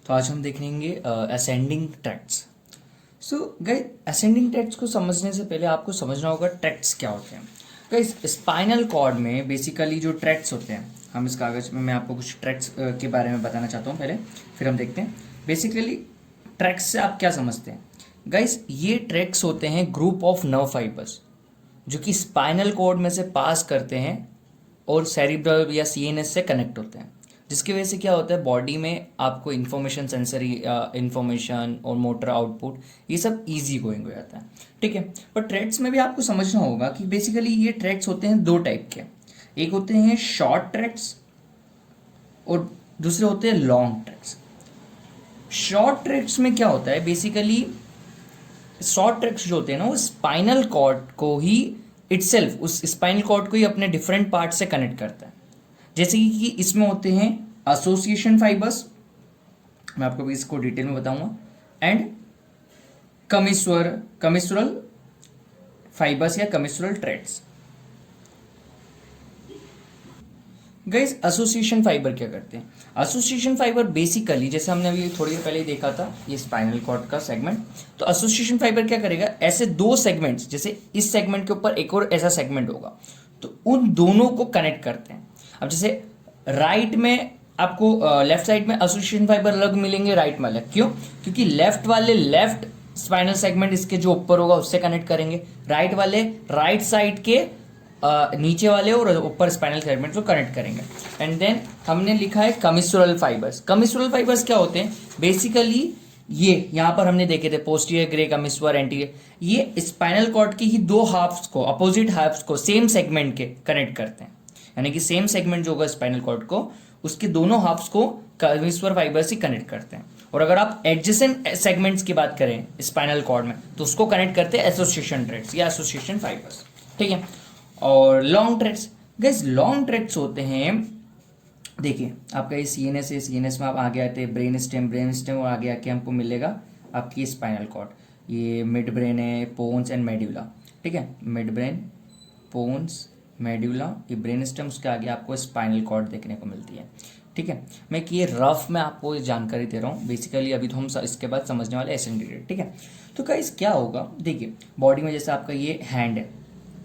तो आज हम देखेंगे ascending tracts. So guys, ascending tracts को समझने से पहले आपको समझना होगा ट्रैक्ट्स क्या होते हैं। गाइस, स्पाइनल कॉर्ड में बेसिकली जो ट्रैक्ट्स होते हैं, हम इस कागज में मैं आपको कुछ ट्रैक्ट्स के बारे में बताना चाहता हूँ पहले, फिर हम देखते हैं। बेसिकली ट्रैक्ट्स से आप क्या समझते हैं? गाइस, ये ट्रैक्ट्स होते हैं ग्रुप ऑफ नर्व फाइबर्स जो कि स्पाइनल कॉर्ड में से पास करते हैं और सेरिब्रल या सीएनएस से कनेक्ट होते हैं, जिसकी वजह से क्या होता है बॉडी में आपको इन्फॉर्मेशन, सेंसरी इन्फॉर्मेशन और मोटर आउटपुट ये सब इजी गोइंग हो जाता है। ठीक है, पर ट्रैक्ट्स में भी आपको समझना होगा कि बेसिकली ये ट्रैक्ट्स होते हैं दो टाइप के। एक होते हैं शॉर्ट ट्रैक्ट्स और दूसरे होते हैं लॉन्ग ट्रैक्ट्स। शॉर्ट ट्रैक्ट्स में क्या होता है बेसिकली, शॉर्ट ट्रैक्ट्स जो होते हैं ना वो स्पाइनल कॉर्ड को ही इटसेल्फ, उस स्पाइनल कॉर्ड को ही अपने डिफरेंट पार्ट से कनेक्ट करता है। जैसे कि इसमें होते हैं एसोसिएशन फाइबर्स, मैं आपको भी इसको डिटेल में बताऊंगा, एंड कमिस्टुरल फाइबर्स या कमिस्टुरल ट्रैक्ट्स। गाइस, एसोसिएशन फाइबर क्या करते हैं? एसोसिएशन फाइबर बेसिकली, जैसे हमने अभी थोड़ी देर पहले ही देखा था ये स्पाइनल कॉर्ड का सेगमेंट, तो एसोसिएशन फाइबर क्या करेगा, ऐसे दो सेगमेंट्स, जैसे इस सेगमेंट के ऊपर एक और ऐसा सेगमेंट होगा, तो उन दोनों को कनेक्ट करते हैं। अब जैसे राइट में आपको लेफ्ट साइड में एसोसिएशन फाइबर अलग मिलेंगे, राइट में अलग। क्यों? क्योंकि लेफ्ट वाले लेफ्ट स्पाइनल सेगमेंट इसके जो ऊपर होगा उससे कनेक्ट करेंगे, राइट वाले राइट साइड के नीचे वाले और ऊपर स्पाइनल सेगमेंट को कनेक्ट करेंगे। एंड देन हमने लिखा है कमिस्टुरल फाइबर्स। कमिस्टुरल फाइबर्स क्या होते हैं बेसिकली, ये यहां पर हमने देखे थे पोस्टीरियर ग्रे कमिस्वर एंटीरियर, ये स्पाइनल कॉर्ड की ही दो हाफ्स को, अपोजिट हाफ्स को सेम सेगमेंट के कनेक्ट करते हैं। यानी कि सेम सेगमेंट जो होगा स्पाइनल कॉर्ड को, उसके दोनों हाफ्स को कमिस्वर फाइबर से कनेक्ट करते हैं। और अगर आप एडजेसेंट सेगमेंट्स की बात करें स्पाइनल कॉर्ड में, तो उसको कनेक्ट करते हैं एसोसिएशन ट्रैक्ट्स या एसोसिएशन फाइबर्स। ठीक है, और long tracts, guys long tracts होते हैं, देखिए आपका ये सीएनएस है, सीएनएस में आप आगे आते हैं ब्रेन स्टेम, ब्रेन स्टेम और आगे आके हमको मिलेगा आपकी स्पाइनल कॉर्ड। ये मिड ब्रेन है, पोन्स एंड मेड्यूला। ठीक है, मिड ब्रेन, पोन्स, मेड्यूला, ये ब्रेन स्टेम, उसके आगे आपको स्पाइनल कॉर्ड देखने को मिलती है। ठीक है, मैं कि ये रफ में आपको जानकारी दे रहा हूँ बेसिकली, अभी तो हम इसके बाद समझने वाले एसेंडिकेट। ठीक है, तो गाइस क्या होगा, देखिए बॉडी में जैसे आपका ये हैंड है,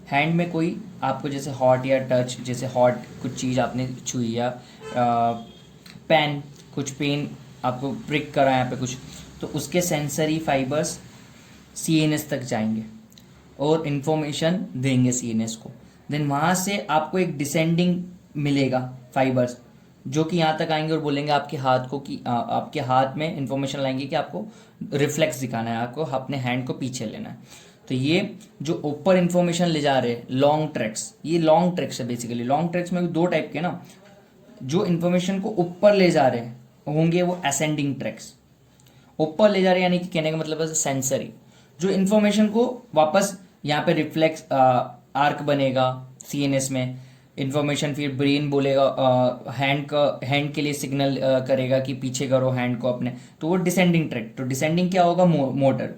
हैंड में कोई आपको जैसे हॉट या टच, जैसे हॉट कुछ चीज़ आपने छुई या पेन, कुछ पेन आपको प्रिक करा यहाँ पे कुछ, तो उसके सेंसरी फाइबर्स सीएनएस तक जाएंगे और इन्फॉर्मेशन देंगे सीएनएस को। देन वहाँ से आपको एक डिसेंडिंग मिलेगा फाइबर्स जो कि यहाँ तक आएंगे और बोलेंगे आपके हाथ को कि आपके हाथ में इन्फॉर्मेशन लाएंगे कि आपको रिफ्लेक्स दिखाना है, आपको अपने हैंड को पीछे लेना है। तो ये जो ऊपर इन्फॉर्मेशन ले जा रहे हैं लॉन्ग ट्रैक्स, ये लॉन्ग ट्रैक्स है बेसिकली। लॉन्ग ट्रैक्स में भी दो टाइप के ना, जो इन्फॉर्मेशन को ऊपर ले जा रहे हैं होंगे वो असेंडिंग ट्रैक्स। ऊपर ले जा रहे हैं यानी कि कहने का मतलब है सेंसरी, जो इन्फॉर्मेशन को वापस यहाँ पे रिफ्लेक्स आर्क बनेगा सीएनएस में, इन्फॉर्मेशन फिर ब्रेन बोलेगा, हैंड के लिए सिग्नल करेगा कि पीछे करो हैंड को अपने, तो वो डिसेंडिंग ट्रैक। तो डिसेंडिंग क्या होगा, मोटर।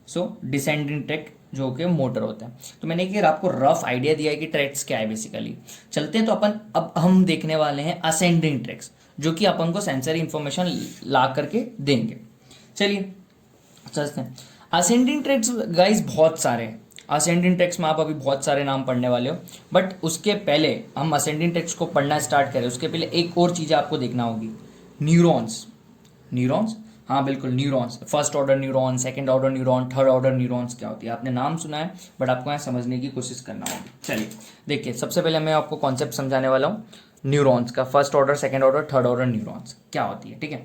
सो डिसेंडिंग ट्रैक जो कि मोटर होता है। तो मैंने कि आपको रफ आइडिया दिया है कि ट्रैक्स क्या है बेसिकली। चलते हैं, तो अपन अब हम देखने वाले हैं असेंडिंग ट्रैक्स, जो कि अपन को सेंसरी इंफॉर्मेशन ला करके देंगे। चलिए चलते हैं। असेंडिंग ट्रैक्स गाइस बहुत सारे हैं, असेंडिंग ट्रैक्स में आप अभी बहुत सारे नाम पढ़ने वाले हो, बट उसके पहले हम असेंडिंग ट्रैक्स को पढ़ना स्टार्ट करें उसके पहले एक और चीज़ आपको देखना होगी, न्यूरॉन्स। न्यूरॉन्स, हाँ बिल्कुल neurons, first order neuron, second order neuron, third order neurons क्या होती है आपने नाम सुना है, बट आपको यहाँ समझने की कोशिश करना होगी। चलिए देखिए, सबसे पहले मैं आपको कॉन्सेप्ट समझाने वाला हूँ न्यूरॉन्स का, first order, second order, third order neurons क्या होती है। ठीक है,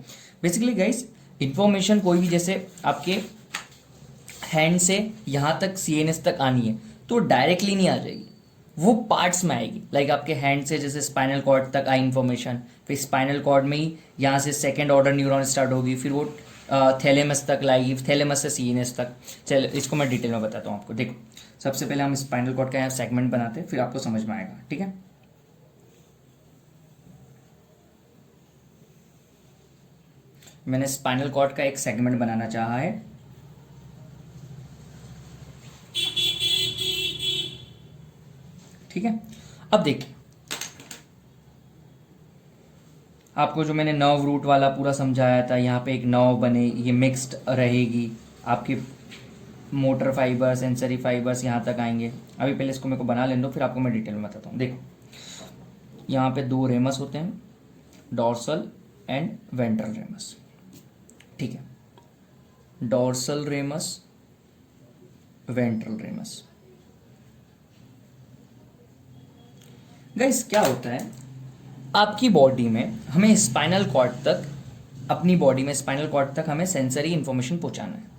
बेसिकली गाइस इन्फॉर्मेशन कोई भी जैसे आपके हैंड से यहाँ तक सीएनएस तक आनी है तो डायरेक्टली नहीं आ जाएगी, वो पार्ट्स में आएगी। लाइक आपके हैंड से जैसे स्पाइनल कॉर्ड तक आई इन्फॉर्मेशन, फिर स्पाइनल कॉर्ड में ही यहाँ से सेकेंड ऑर्डर न्यूरॉन स्टार्ट होगी, फिर वो थैलेमस तक लाएगी, थैलेमस से सीएनएस तक। चलो इसको मैं डिटेल में बताता हूँ आपको। देखो सबसे पहले हम स्पाइनल कॉर्ड का यहाँ सेगमेंट बनाते हैं, फिर आपको समझ में आएगा। ठीक है, मैंने स्पाइनल कॉर्ड का एक सेगमेंट बनाना चाहा है। ठीक है, अब देखिए आपको जो मैंने नर्व रूट वाला पूरा समझाया था, यहाँ पे एक नर्व बने, ये मिक्स्ड रहेगी, आपकी मोटर फाइबर, सेंसरी फाइबर्स यहाँ तक आएंगे। अभी पहले इसको मेरे को बना लेने दो, फिर आपको मैं डिटेल में बताता हूँ। देखो यहाँ पे दो रेमस होते हैं, डॉर्सल एंड वेंट्रल रेमस। ठीक है, dorsal ramus, ventral ramus. Guys क्या होता है, आपकी बॉडी में हमें स्पाइनल कॉर्ड तक, अपनी बॉडी में स्पाइनल कॉर्ड तक हमें सेंसरी इंफॉर्मेशन पहुंचाना है।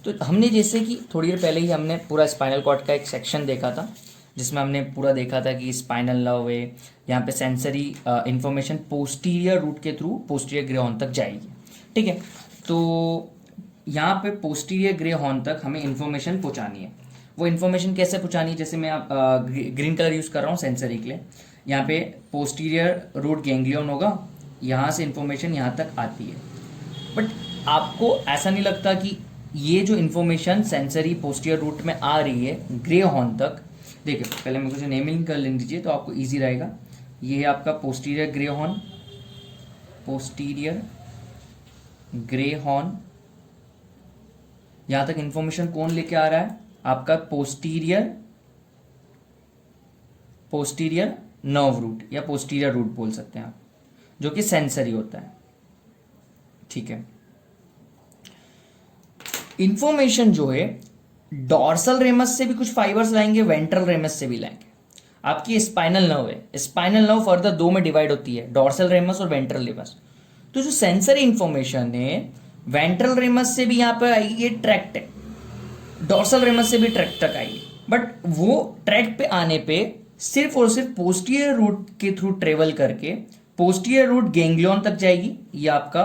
तो हमने जैसे कि थोड़ी देर पहले ही हमने पूरा स्पाइनल कॉर्ड का एक सेक्शन देखा था, जिसमें हमने पूरा देखा था कि स्पाइनल नर्व है, यहाँ पे सेंसरी इंफॉर्मेशन पोस्टीरियर रूट के थ्रू पोस्टीरियर ग्रे हॉर्न तक जाएगी। ठीक है, तो यहाँ पे पोस्टीरियर ग्रे हॉर्न तक हमें इंफॉर्मेशन पहुँचानी है। वो इन्फॉर्मेशन कैसे पहुँचानी है, जैसे मैं आप ग्रीन कलर यूज़ कर रहा हूँ सेंसरी के लिए। यहाँ पे पोस्टीरियर रूट गैंग्लियन होगा, यहाँ से इंफॉर्मेशन यहाँ तक आती है। बट आपको ऐसा नहीं लगता कि ये जो इन्फॉर्मेशन सेंसरी पोस्टीरियर रूट में आ रही है ग्रे हॉर्न तक, देखिए पहले मेरे को नेमिंग कर लेने दीजिए तो आपको इजी रहेगा। ये है आपका posterior grey horn, posterior grey horn. यहाँ तक इन्फॉर्मेशन कौन लेके आ रहा है, आपका पोस्टीरियर नर्व रूट या पोस्टीरियर रूट बोल सकते हैं आप, जो कि सेंसरी होता है। ठीक है, इंफॉर्मेशन जो है डॉर्सल रेमस से भी कुछ फाइबर्स लाएंगे, वेंट्रल रेमस से भी लाएंगे। आपकी स्पाइनल नर्व है, स्पाइनल नर्व फर्दर दो में डिवाइड होती है, डॉर्सल रेमस और वेंट्रल रेमस। तो जो सेंसरी इंफॉर्मेशन है वेंट्रल रेमस से भी यहां पर आएगी, ये ट्रैक्ट है, डॉर्सल रेमस से भी ट्रैक्ट तक आएगी। बट वो ट्रैक्ट पे आने पे सिर्फ और सिर्फ पोस्टीरियर रूट के थ्रू ट्रेवल करके पोस्टीरियर रूट गैंग्लियन तक जाएगी। ये आपका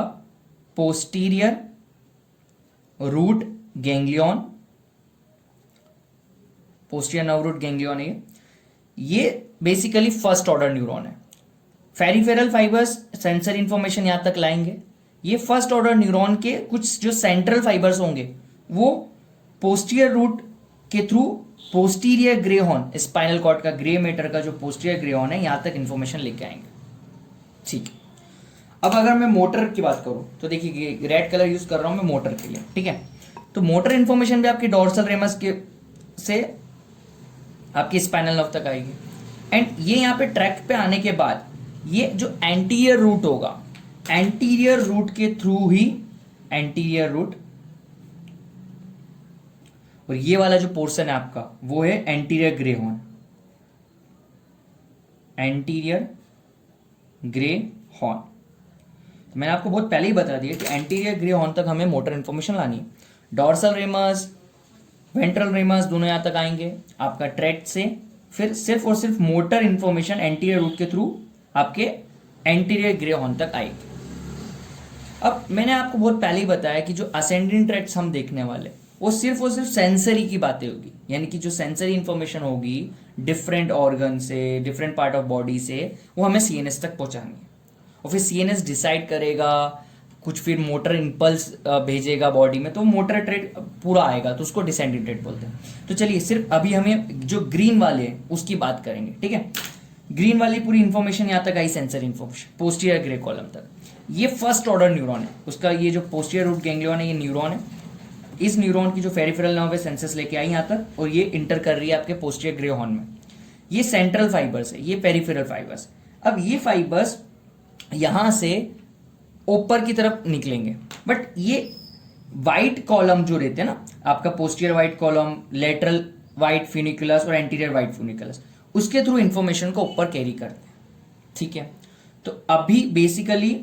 posterior root ganglion, posterior nerve root ganglion है। ये बेसिकली फर्स्ट ऑर्डर न्यूरॉन है। फेरिफेरल फाइबर्स सेंसर इंफॉर्मेशन यहां तक लाएंगे। ये फर्स्ट ऑर्डर न्यूरॉन के कुछ जो सेंट्रल फाइबर्स होंगे वो पोस्टीरियर रूट के through posterior grey horn, spinal cord का ग्रे मैटर का जो पोस्टीरियर ग्रे हॉर्न है यहां तक इंफॉर्मेशन लेके आएंगे। ठीक है, अब अगर मैं मोटर की बात करूं तो देखिए रेड कलर यूज कर रहा हूं मैं मोटर के लिए। ठीक है, तो मोटर इंफॉर्मेशन भी आपकी डॉर्सल रेमस के से आपकी स्पाइनल नर्व तक आएगी। एंड ये यहाँ पे ट्रैक पे आने के बाद ये जो एंटीरियर रूट होगा, एंटीरियर रूट के थ्रू ही एंटीरियर रूट, और ये वाला जो पोर्शन है आपका वो है anterior grey horn, anterior grey horn. तो मैंने आपको बहुत पहले ही बता दिया कि एंटीरियर ग्रे हॉर्न तक हमें मोटर इंफॉर्मेशन लानी है। डॉर्सल रेमस, वेंट्रल रेमस दोनों यहां तक आएंगे आपका ट्रैक्ट से, फिर सिर्फ और सिर्फ मोटर इंफॉर्मेशन एंटीरियर रूट के थ्रू आपके एंटीरियर ग्रे हॉर्न तक आएगी। अब मैंने आपको बहुत पहले ही बताया कि जो असेंडिंग ट्रैक्ट्स हम देखने वाले वो सिर्फ और सिर्फ सेंसरी की बातें होगी, यानी कि जो सेंसरी इंफॉर्मेशन होगी डिफरेंट ऑर्गन से, डिफरेंट पार्ट ऑफ बॉडी से, वो हमें सीएनएस तक पहुंचानी है। और फिर सीएनएस डिसाइड करेगा कुछ, फिर मोटर इंपल्स भेजेगा बॉडी में, तो मोटर ट्रेड पूरा आएगा, तो उसको डिसेंडिंग ट्रेड बोलते हैं। तो चलिए सिर्फ अभी हमें जो ग्रीन वाले हैं उसकी बात करेंगे। ठीक है, ग्रीन वाली पूरी इंफॉर्मेशन यहाँ तक आई, sensor information posterior grey column तक। ये फर्स्ट ऑर्डर न्यूरॉन है, उसका ये जो पोस्टीरियर रूट गैंग्लियन है ये न्यूरॉन है। इस न्यूरॉन की जो फेरिफेरल नर्व है सेंसस लेके आई यहाँ तक, और ये इंटर कर रही है आपके पोस्टीरियर ग्रे हॉर्न में। ये सेंट्रल फाइबर्स है, ये पेरिफेरल फाइबर्स। अब ये फाइबर्स यहां से ऊपर की तरफ निकलेंगे, बट ये व्हाइट कॉलम जो रहते हैं ना आपका, posterior white column, lateral white funiculus और एंटीरियर व्हाइट फ्यूनिकुलस, उसके थ्रू इंफॉर्मेशन को ऊपर कैरी करते हैं। ठीक है, तो अभी बेसिकली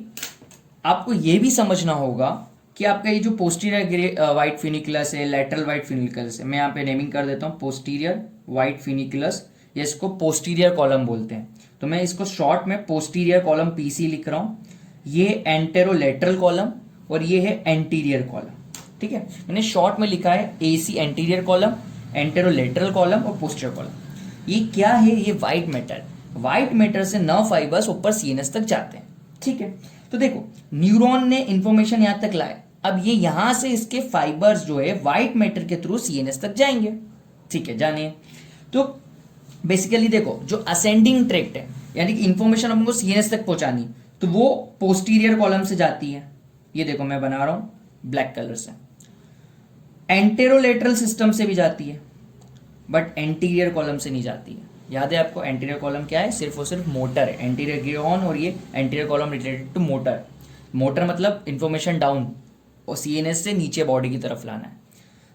आपको ये भी समझना होगा कि आपका ये जो पोस्टीरियर ग्रे व्हाइट फ्यूनिकुलस है, लेटरल व्हाइट फ्यूनिकुलस है, मैं यहाँ पे नेमिंग कर देता हूँ पोस्टीरियर व्हाइट फ्यूनिकुलस, या इसको पोस्टीरियर कॉलम बोलते हैं। तो मैं इसको शॉर्ट में पोस्टीरियर कॉलम पीसी लिख रहा हूँ। ये एंटेरोलेटरल कॉलम और ये है एंटीरियर कॉलम। ठीक है, मैंने शॉर्ट में लिखा है AC, anterior column, anterolateral column और पोस्टीरियर कॉलम। ये क्या है, ये व्हाइट मैटर, व्हाइट मैटर से नर्व फाइबर्स ऊपर सीएनएस तक जाते हैं। ठीक है, तो देखो न्यूरॉन ने इंफॉर्मेशन यहां तक लाए, अब ये यहां से इसके फाइबर्स जो है व्हाइट मैटर के थ्रू सीएनएस तक जाएंगे। ठीक है, जानिए। तो बेसिकली देखो जो असेंडिंग ट्रैक्ट है, यानी कि इंफॉर्मेशन हमको सीएनएस तक पहुंचानी, तो वो पोस्टीरियर कॉलम से जाती है, ये देखो मैं बना रहा हूं ब्लैक कलर से। एंटेरोलेटरल सिस्टम से भी जाती है, बट एंटीरियर कॉलम से नहीं जाती है। याद है आपको एंटीरियर कॉलम क्या है? सिर्फ और सिर्फ मोटर है। एंटीरियर गियरहॉर्न और ये anterior column related to motor. Motor मतलब इंफॉर्मेशन डाउन और सीएनएस से नीचे बॉडी की तरफ लाना है।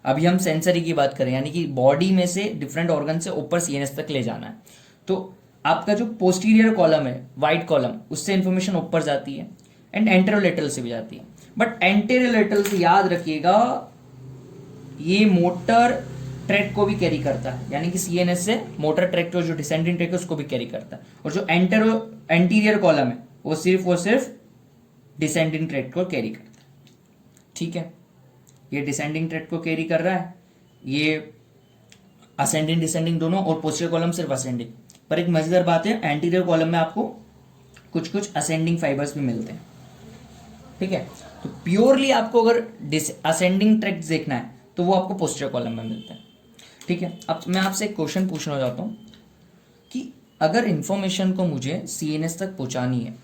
अभी हम सेंसरी की बात करें, यानी कि बॉडी में से डिफरेंट ऑर्गन से ऊपर सीएनएस तक ले जाना है। तो आपका जो पोस्टीरियर कॉलम है, वाइट कॉलम, उससे इंफॉर्मेशन ऊपर जाती है एंड एंटेरोलेटरल से भी जाती है। बट एंटेरोलेटरल से याद रखिएगा ये मोटर ट्रैक को भी कैरी करता है, यानी कि सीएनएस से मोटर ट्रैक जो डिसेंडिंग ट्रैक है उसको भी कैरी करता है। और जो एंटीरियर कॉलम है वो सिर्फ डिसेंडिंग ट्रैक को कैरी करता है। ठीक है, ये डिसेंडिंग ट्रैक को कैरी कर रहा है, ये असेंडिंग डिसेंडिंग दोनों, और पोस्टीरियर कॉलम सिर्फ असेंडिंग। पर एक मजेदार बात है, एंटीरियर कॉलम में आपको कुछ कुछ असेंडिंग फाइबर्स भी मिलते हैं। ठीक है, तो प्योरली आपको अगर असेंडिंग ट्रैक देखना है तो वो आपको पोस्टीरियर कॉलम में मिलते हैं। ठीक है, अब मैं आपसे एक क्वेश्चन पूछना चाहता हूं कि अगर इंफॉर्मेशन को मुझे सीएनएस तक पहुंचानी है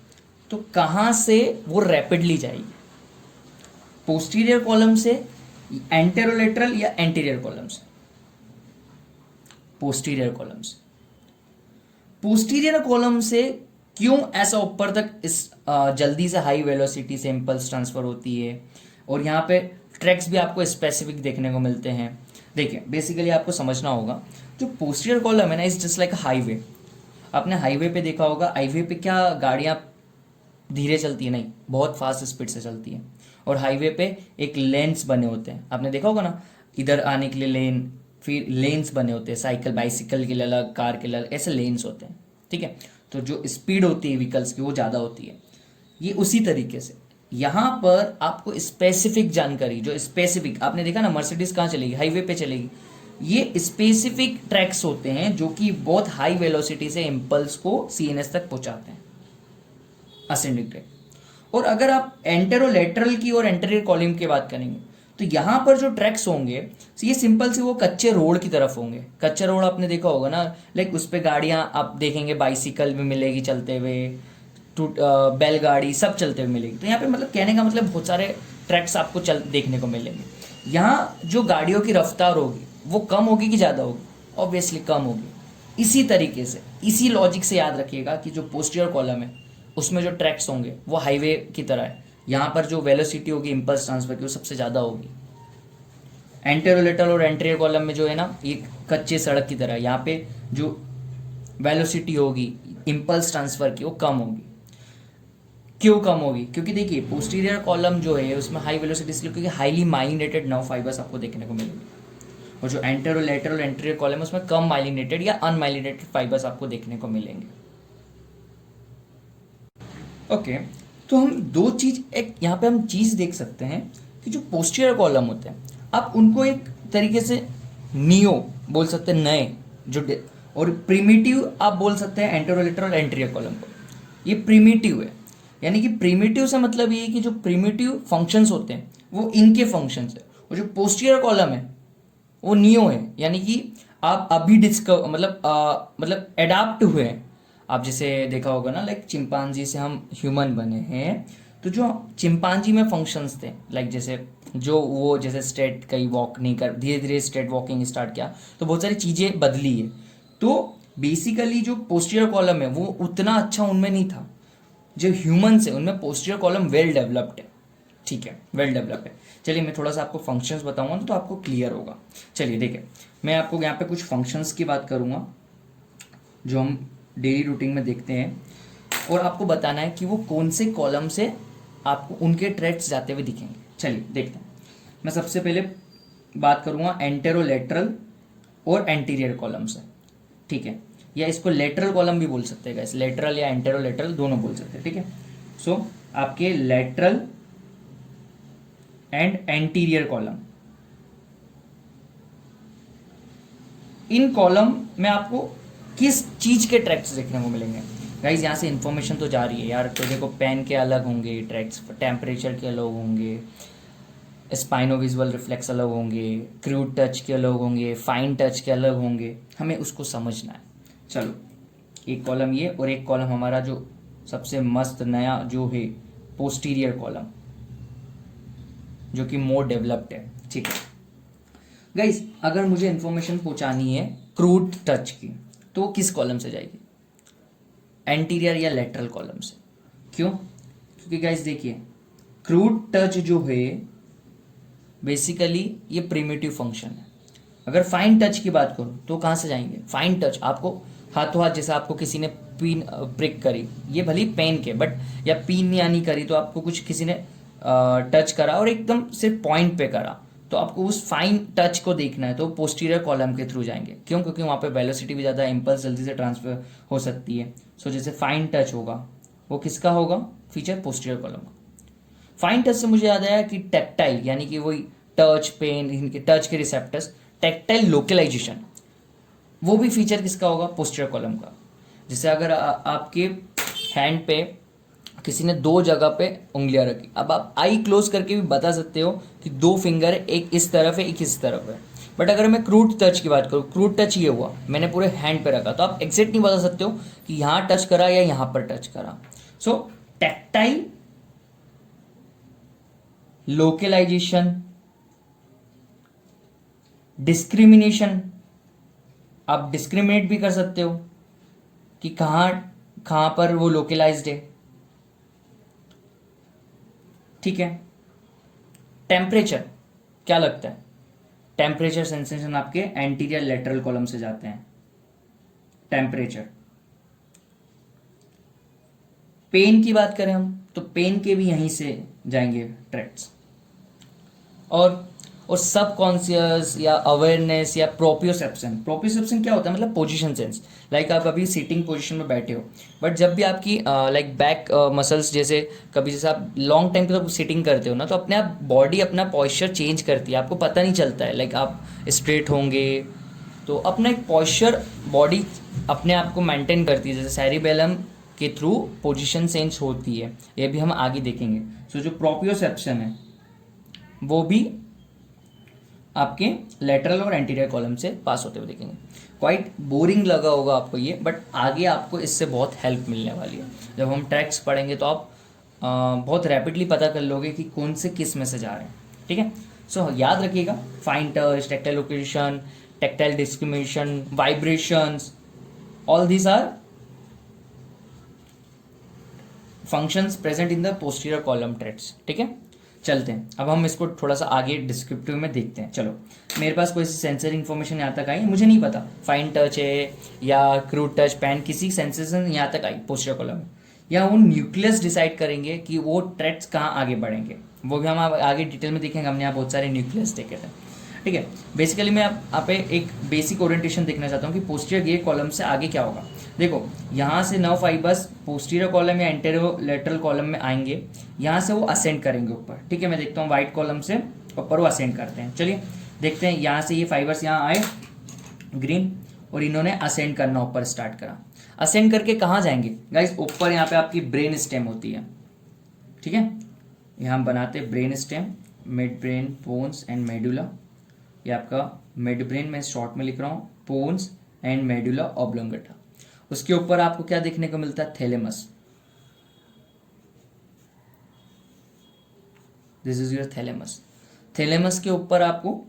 तो कहां से वो रैपिडली जाएगी? पोस्टीरियर कॉलम से, एंटेरोलेटरल या एंटीरियर कॉलम से? पोस्टीरियर कॉलम से। पोस्टीरियर कॉलम से क्यों ऐसा ऊपर तक इस जल्दी से हाई वेलोसिटी से इंपल्स ट्रांसफर होती है? और यहाँ पे ट्रैक्स भी आपको स्पेसिफिक देखने को मिलते हैं। देखिए बेसिकली आपको समझना होगा, जो पोस्टीरियर कॉलम है ना, इज जस्ट लाइक हाईवे। आपने हाईवे पे देखा होगा, हाईवे पे क्या गाड़ियाँ धीरे चलती है? नहीं, बहुत फास्ट स्पीड से चलती है। और हाईवे पे एक लेन्स बने होते हैं, आपने देखा होगा ना, इधर आने के लिए लेन, फिर लेन्स बने होते हैं, साइकिल बाइसिकल के लिए अलग, कार के लिए अलग, ऐसे लेन्स होते हैं। ठीक है, तो जो स्पीड होती है व्हीकल्स की वो ज़्यादा होती है। ये उसी तरीके से यहाँ पर आपको स्पेसिफिक जानकारी, जो स्पेसिफिक, आपने देखा ना मर्सिडीज कहाँ चलेगी? हाईवे पे चलेगी। ये स्पेसिफिक ट्रैक्स होते हैं जो कि बहुत हाई वेलोसिटी से इम्पल्स को सीएनएस तक पहुंचाते हैं, असेंडिंग ट्रैक। और अगर आप एंटेरोलेटरल की और एंटीरियर कॉलम की बात करेंगे तो यहाँ पर जो ट्रैक्स होंगे ये सिंपल से वो कच्चे रोड की तरफ होंगे। कच्चा रोड आपने देखा होगा ना, लाइक उस पर गाड़ियाँ आप देखेंगे, बाइसिकल भी मिलेगी चलते हुए, बैलगाड़ी सब चलते हुए मिलेगी। तो यहाँ पे मतलब कहने का मतलब बहुत सारे ट्रैक्स आपको देखने को मिलेंगे। यहाँ जो गाड़ियों की रफ्तार होगी वो कम होगी कि ज़्यादा होगी? ऑब्वियसली कम होगी। इसी तरीके से, इसी लॉजिक से याद रखिएगा कि जो पोस्टीरियर कॉलम है उसमें जो ट्रैक्स होंगे वो हाईवे की तरह है। यहाँ पर जो वेलोसिटी होगी इम्पल्स ट्रांसफर की वो सबसे ज़्यादा होगी। एंटेरोलेटरल और एंटीरियर कॉलम में जो है ना, एक कच्चे सड़क की तरह, यहाँ पे जो वेलोसिटी होगी इम्पल्स ट्रांसफर की वो कम होगी। क्यों कम होगी? क्योंकि देखिए पोस्टीरियर कॉलम जो है उसमें हाई वेलोसिटी इसलिए क्योंकि हाईली माइलिनेटेड नर्व फाइबर्स आपको देखने को मिलेंगे। और जो एंटेरोलेटरल एंटीरियर कॉलम है उसमें कम माइलिनेटेड या अनमाइलिनेटेड फाइबर्स आपको देखने को मिलेंगे। ओके, तो हम दो चीज, एक यहाँ पे हम चीज देख सकते हैं कि जो पोस्टीरियर कॉलम होते हैं आप उनको एक तरीके से नियो बोल सकते हैं, नए जो, और प्रिमिटिव आप बोल सकते हैं एंटेरोलेटरल एंटीरियर कॉलम को। ये प्रिमिटिव है, यानी कि प्रिमिटिव से मतलब ये है कि जो प्रिमिटिव फंक्शंस होते हैं वो इनके फंक्शंस है। और जो पोस्टीरियर कॉलम है वो नियो है, यानी कि आप अभी डिस्कवर मतलब एडाप्ट हुए हैं। आप जैसे देखा होगा ना, लाइक चिंपांजी से हम ह्यूमन बने हैं, तो जो चिंपांजी में फंक्शंस थे, लाइक जैसे जो वो जैसे स्ट्रेट कहीं वॉक नहीं कर, धीरे धीरे स्ट्रेट वॉकिंग स्टार्ट किया तो बहुत सारी चीज़ें बदली है। तो बेसिकली जो पोस्टीरियर कॉलम है वो उतना अच्छा उनमें नहीं था। जो ह्यूमन्स है उनमें पोस्टीरियर कॉलम वेल डेवलप्ड है। ठीक है, वेल डेवलप्ड है। चलिए मैं थोड़ा सा आपको फंक्शंस बताऊंगा तो आपको क्लियर होगा। चलिए देखिए, मैं आपको यहाँ पे कुछ फंक्शंस की बात करूँगा जो हम डेली रूटीन में देखते हैं, और आपको बताना है कि वो कौन से कॉलम से आपको उनके ट्रैक्स जाते हुए दिखेंगे। चलिए देखते हैं। मैं सबसे पहले बात करूँगा एंटेरोलेटरल और एंटीरियर कॉलम से। ठीक है, या इसको लेटरल कॉलम भी बोल सकते हैं, लेटरल या एंटेरोलेटरल दोनों बोल सकते हैं। ठीक है, सो आपके lateral and anterior column, in column में आपको किस चीज के ट्रैक्स देखने को मिलेंगे? गाइज यहाँ से इन्फॉर्मेशन तो जा रही है यार, तो देखो पेन के अलग होंगे ट्रैक्स, टेम्परेचर के अलग होंगे, स्पाइनोविजुअल रिफ्लेक्स अलग होंगे, क्रूड टच के अलग होंगे, फाइन टच के अलग होंगे। हमें उसको समझना है। चलो, एक कॉलम ये और एक कॉलम हमारा जो सबसे मस्त नया जो है पोस्टीरियर कॉलम, जो कि मोर डेवलप्ड है। ठीक है गाइस, अगर मुझे इंफॉर्मेशन पहुंचानी है क्रूड टच की तो वो किस कॉलम से जाएगी? एंटीरियर या लेटरल कॉलम से। क्यों? क्योंकि गाइस देखिए, क्रूड टच जो है बेसिकली ये प्रिमिटिव फंक्शन है। अगर फाइन टच की बात करूं तो कहाँ से जाएंगे? फाइन टच आपको हाथों हाथ, जैसे आपको किसी ने पिन प्रिक करी, ये भली पेन के बट, या पिन या नहीं करी, तो आपको कुछ किसी ने टच करा और एकदम सिर्फ पॉइंट पे करा, तो आपको उस फाइन टच को देखना है तो पोस्टीरियर कॉलम के थ्रू जाएंगे। क्यों? क्योंकि वहाँ पे वेलोसिटी भी ज़्यादा, इम्पल्स जल्दी से ट्रांसफर हो सकती है। सो जैसे फाइन टच होगा वो किसका होगा? फीचर पोस्टीरियर कॉलम का। फाइन टच से मुझे याद आया कि टेक्टाइल, यानी कि वही टच पेन, इनके टच के रिसेप्टर्स, टेक्टाइल लोकलाइजेशन, वो भी फीचर किसका होगा? पोस्टीरियर कॉलम का। जैसे अगर आपके हैंड पे किसी ने दो जगह पे उंगलियां रखी, अब आप आई क्लोज करके भी बता सकते हो कि दो फिंगर एक इस तरफ है एक इस तरफ है। बट अगर मैं क्रूड टच की बात करूँ, क्रूड टच ये हुआ, मैंने पूरे हैंड पे रखा, तो आप एग्जैक्ट नहीं बता सकते हो कि यहाँ टच करा या यहाँ पर टच करा। सो टेक्टाइल लोकलाइजेशन, डिस्क्रिमिनेशन, आप डिस्क्रिमिनेट भी कर सकते हो कि कहाँ कहाँ पर वो लोकलाइज्ड है। ठीक है। टेम्परेचर, क्या लगता है? टेम्परेचर सेंसेशन आपके एंटीरियर लेटरल कॉलम से जाते हैं। टेम्परेचर। पेन की बात करें हम तो पेन के भी यहीं से जाएंगे ट्रैक्ट्स। और सब कॉन्शियस या अवेयरनेस या प्रोप्रियोसेप्शन। प्रोप्रियोसेप्शन क्या होता है? मतलब पोजीशन सेंस। लाइक आप अभी सीटिंग पोजीशन में बैठे हो, बट जब भी आपकी लाइक बैक मसल्स, जैसे कभी जैसे आप लॉन्ग टाइम तक सीटिंग करते हो ना, तो अपने आप बॉडी अपना पॉस्चर चेंज करती है, आपको पता नहीं चलता है। लाइक आप स्ट्रेट होंगे तो अपना एक पॉस्चर बॉडी अपने आप को मेंटेन करती है, जैसे सेरिबेलम के थ्रू पोजीशन चेंज होती है। ये भी हम आगे देखेंगे। सो जो प्रोप्रियोसेप्शन है वो भी आपके लेटरल और एंटीरियर कॉलम से पास होते हुए देखेंगे। क्वाइट बोरिंग लगा होगा आपको ये, बट आगे आपको इससे बहुत हेल्प मिलने वाली है। जब हम ट्रैक्स पढ़ेंगे तो आप बहुत रैपिडली पता कर लोगे कि कौन से किस में से जा रहे हैं। ठीक है। सो याद रखिएगा, fine touch, tactile location, tactile discrimination, vibrations, all these are functions present in the posterior column tracts. ठीक है। चलते हैं, अब हम इसको थोड़ा सा आगे डिस्क्रिप्टिव में देखते हैं। चलो, मेरे पास कोई सी सेंसरी इन्फॉर्मेशन यहाँ तक आई, मुझे नहीं पता फाइन टच है या क्रूड टच, पैन, किसी सेंसेशन यहाँ तक आई पोस्टीरियर कॉलम में, या वो न्यूक्लियस डिसाइड करेंगे कि वो ट्रैक्ट्स कहाँ आगे बढ़ेंगे। वो भी हम आगे डिटेल में देखेंगे। हमने यहाँ बहुत सारे न्यूक्लियस देखे थे। ठीक है। बेसिकली मैं आप पे एक बेसिक ओरिएंटेशन देखना चाहता हूँ कि पोस्टीरियर गियर कॉलम से आगे क्या होगा। देखो, यहाँ से 9 फाइबर्स पोस्टीरियर कॉलम या एंटेरियर लेटरल कॉलम में आएंगे, यहाँ से वो असेंड करेंगे ऊपर। ठीक है। मैं देखता हूँ वाइट कॉलम से ऊपर वो असेंड करते हैं। चलिए देखते हैं। यहाँ से ये फाइबर्स यहाँ आए ग्रीन, और इन्होंने असेंड करना ऊपर स्टार्ट करा। असेंड करके कहाँ जाएंगे गाइस? ऊपर यहाँ पे आपकी ब्रेन स्टेम होती है। ठीक है। यहाँ हम बनाते हैं brain stem, mid brain, pons and medulla. ये आपका मिड ब्रेन, मैं शॉर्ट में लिख रहा हूँ, पोन्स एंड मेडुला ऑब्लोंगेटा। उसके ऊपर आपको क्या देखने को मिलता है? Thalamus. This is your thalamus. Thalamus के ऊपर आपको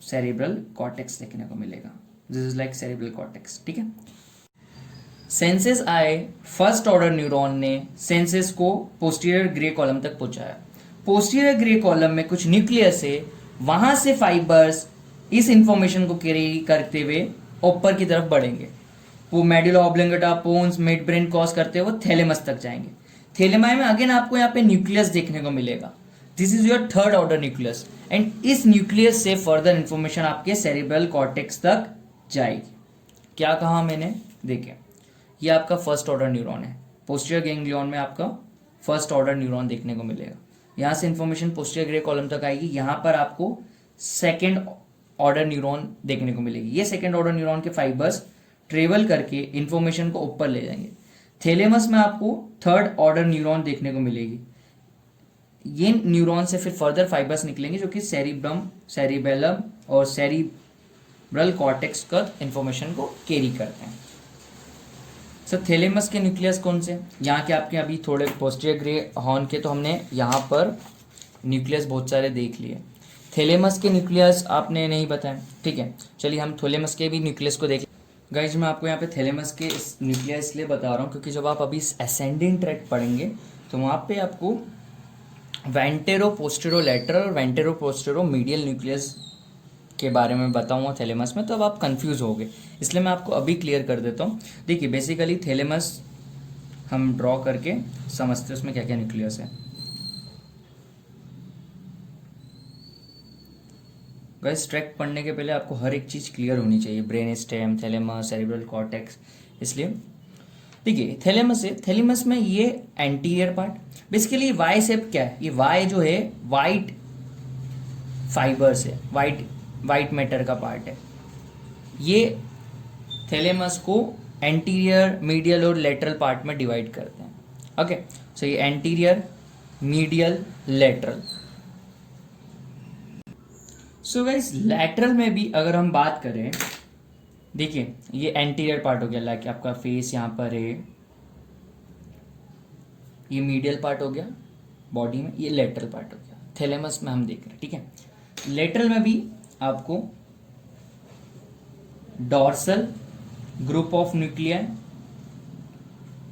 सेरिब्रल कॉर्टेक्स देखने को मिलेगा। This is like cerebral cortex. ठीक है। सेंसेस आए, फर्स्ट ऑर्डर न्यूरॉन ने सेंसेस को पोस्टीरियर ग्रे कॉलम तक पहुंचाया। पोस्टीरियर ग्रे कॉलम में कुछ न्यूक्लियस है, वहां से फाइबर्स इस इंफॉर्मेशन को कैरी करते हुए ऊपर की तरफ बढ़ेंगे। वो medulla oblongata, pons, mid brain cross करते हुए वो थैलेमस तक जाएंगे। थैलेमाई में अगेन आपको यहाँ पे न्यूक्लियस देखने को मिलेगा। This is your third order nucleus, and इस न्यूक्लियस से फर्दर इंफॉर्मेशन आपके सेरिब्रल कॉर्टेक्स तक जाएगी। क्या कहा मैंने? देखिए, ये आपका फर्स्ट ऑर्डर न्यूरॉन है। पोस्टीरियर गैंग्लियन में आपका फर्स्ट ऑर्डर न्यूरॉन देखने को मिलेगा। यहाँ से इंफॉर्मेशन पोस्टीरियर ग्रे कॉलम तक आएगी। यहाँ पर आपको सेकेंड ऑर्डर न्यूरॉन देखने को मिलेगी। ये सेकेंड ऑर्डर न्यूरॉन के फाइबर्स ट्रेवल करके इंफॉर्मेशन को ऊपर ले जाएंगे। थैलेमस में आपको थर्ड ऑर्डर न्यूरॉन देखने को मिलेगी। ये न्यूरॉन से फिर फर्दर फाइबर्स निकलेंगे जो कि सेरिब्रम, सेरिबेलम और सेरिब्रल कॉर्टेक्स का इंफॉर्मेशन को कैरी करते हैं। सर थैलेमस के न्यूक्लियस कौन से, यहाँ के आपके अभी थोड़े पोस्टीरियर ग्रे हॉर्न के तो हमने यहाँ पर न्यूक्लियस बहुत सारे देख लिए। थैलेमस के न्यूक्लियस आपने नहीं बताया, ठीक है, चलिए हम थैलेमस के भी न्यूक्लियस को देख। गाइज मैं आपको यहाँ पे थैलेमस के न्यूक्लियस इसलिए बता रहा हूँ क्योंकि जब आप अभी असेंडिंग ट्रैक पढ़ेंगे तो वहाँ पे आपको वेंटेरो पोस्टेरो लेटरल और वेंटेरो पोस्टेरो मीडियल न्यूक्लियस के बारे में बताऊंगा थैलेमस में, तो अब आप कंफ्यूज हो गए, इसलिए मैं आपको अभी क्लियर कर देता हूँ। देखिए बेसिकली थैलेमस हम ड्रॉ करके समझते हैं उसमें क्या क्या न्यूक्लियस है। गाइस ट्रैक पढ़ने के पहले आपको हर एक चीज़ क्लियर होनी चाहिए, brain stem, thalamus, cerebral cortex. इसलिए देखिए थैलेमस है, थैलेमस में ये anterior part, basically Y shape क्या है, ये वाई जो है वाइट फाइबर्स है, वाइट मैटर का पार्ट है। ये थैलेमस को एंटीरियर, मीडियल और लेटरल पार्ट में डिवाइड करते हैं। ओके, सो ये anterior, medial, lateral. So guys lateral में भी अगर हम बात करें, देखिए ये एंटीरियर पार्ट हो गया, लाइक आपका फेस यहाँ पर है, ये मीडियल पार्ट हो गया बॉडी में, ये लेटरल पार्ट हो गया थैलेमस में हम देख रहे हैं, ठीक है। लेटरल में भी आपको dorsal group of nuclei,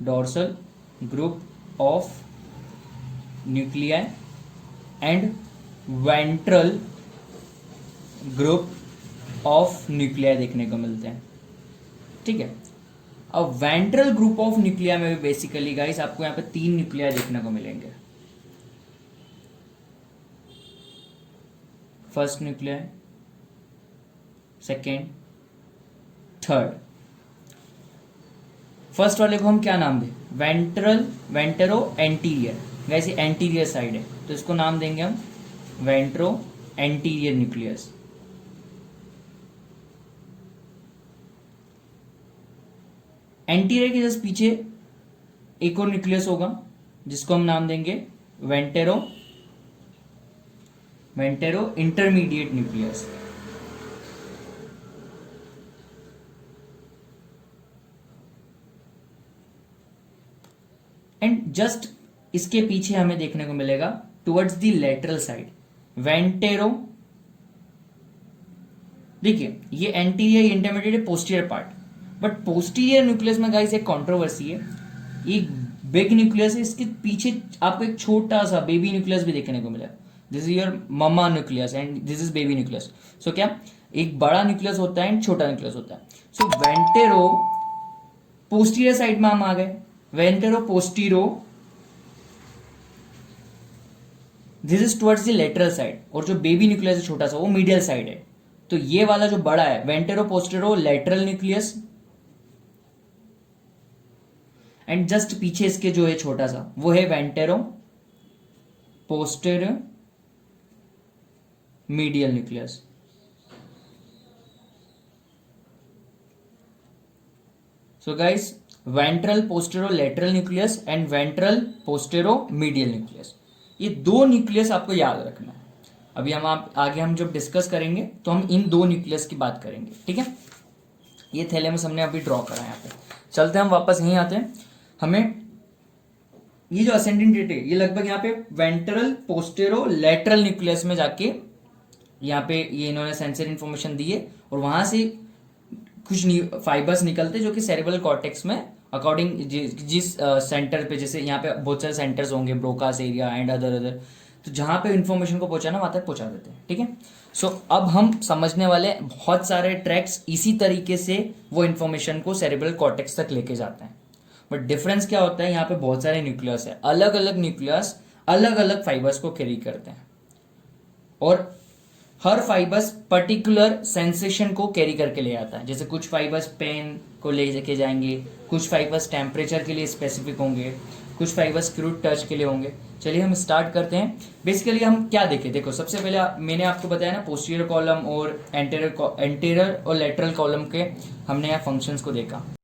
dorsal group of nuclei and ventral group of nuclei देखने को मिलते हैं, ठीक है। अब वेंट्रल ग्रुप ऑफ न्यूक्लिया में भी बेसिकली गाइस आपको यहाँ पे 3 न्यूक्लिया देखने को मिलेंगे। First nuclei, second, third. First वाले को हम क्या नाम दें, वेंटेरो एंटीरियर, गाइस ये एंटीरियर साइड है तो इसको नाम देंगे हम वेंट्रो एंटीरियर न्यूक्लियस। एंटीरियर के जस्ट पीछे एक और न्यूक्लियस होगा जिसको हम नाम देंगे ventro intermediate nucleus. And just इसके पीछे हमें देखने को मिलेगा towards the lateral side ventro. देखिए ये anterior, intermediate, posterior part, but posterior nucleus में गाइस एक कंट्रोवर्सी है, एक बिग न्यूक्लियस है, इसके पीछे आपको एक छोटा सा बेबी न्यूक्लियस भी देखने को मिला। This is your mama nucleus and this is baby nucleus. So क्या एक बड़ा न्यूक्लियस होता है एंड छोटा न्यूक्लियस होता है। सो वेंटेरो पोस्टीरियर साइड में हम आ गए, ventro postero, this is towards the lateral side, और जो बेबी न्यूक्लियस है छोटा सा वो मीडियल साइड है। तो ये वाला जो बड़ा है ventro postero lateral nucleus, and just पीछे इसके जो है छोटा सा वो है ventro postero medial nucleus. So guys ventral postero lateral nucleus and ventral postero medial nucleus, ये 2 न्यूक्लियस आपको याद रखना है। अभी हम आगे हम जब डिस्कस करेंगे तो हम इन 2 न्यूक्लियस की बात करेंगे, ठीक है। ये थैलेमस हमने अभी ड्रॉ करा है यहाँ पे। चलते हैं हम वापस यहीं आते हैं। हमें ये जो असेंडिंग ट्रेट है ये लगभग यहाँ पे वेंट्रल पोस्टेरो लेटरल न्यूक्लियस में जाके यहाँ पे ये इन्होंने सेंसरी इंफॉर्मेशन दी है, और वहां से कुछ फाइबर्स निकलते जो कि सेरेब्रल कॉर्टेक्स में अकॉर्डिंग जिस सेंटर पे, जैसे यहाँ पे बहुत सारे सेंटर्स होंगे, ब्रोकास एरिया एंड अदर, तो जहां पे इन्फॉर्मेशन को पहुंचाना वहां तक पहुंचा देते हैं, ठीक है। सो अब हम समझने वाले बहुत सारे ट्रैक्स इसी तरीके से वो इन्फॉर्मेशन को सेरेब्रल कॉर्टेक्स तक लेके जाते हैं। बट डिफरेंस क्या होता है, यहाँ पे बहुत सारे न्यूक्लियस है, अलग अलग न्यूक्लियस अलग अलग फाइबर्स को कैरी करते हैं, और हर फाइबर्स पर्टिकुलर सेंसेशन को कैरी करके ले आता है। जैसे कुछ फाइबर्स पेन को ले के जाएंगे, कुछ फाइबर्स टेम्परेचर के लिए स्पेसिफिक होंगे, कुछ फाइबर्स क्रूड टच के लिए होंगे। चलिए हम स्टार्ट करते हैं। बेसिकली हम क्या देखें, देखो सबसे पहले मैंने आपको बताया ना पोस्टीरियर कॉलम और एंटीरियर और लेटरल कॉलम के हमने यहाँ फंक्शंस को देखा।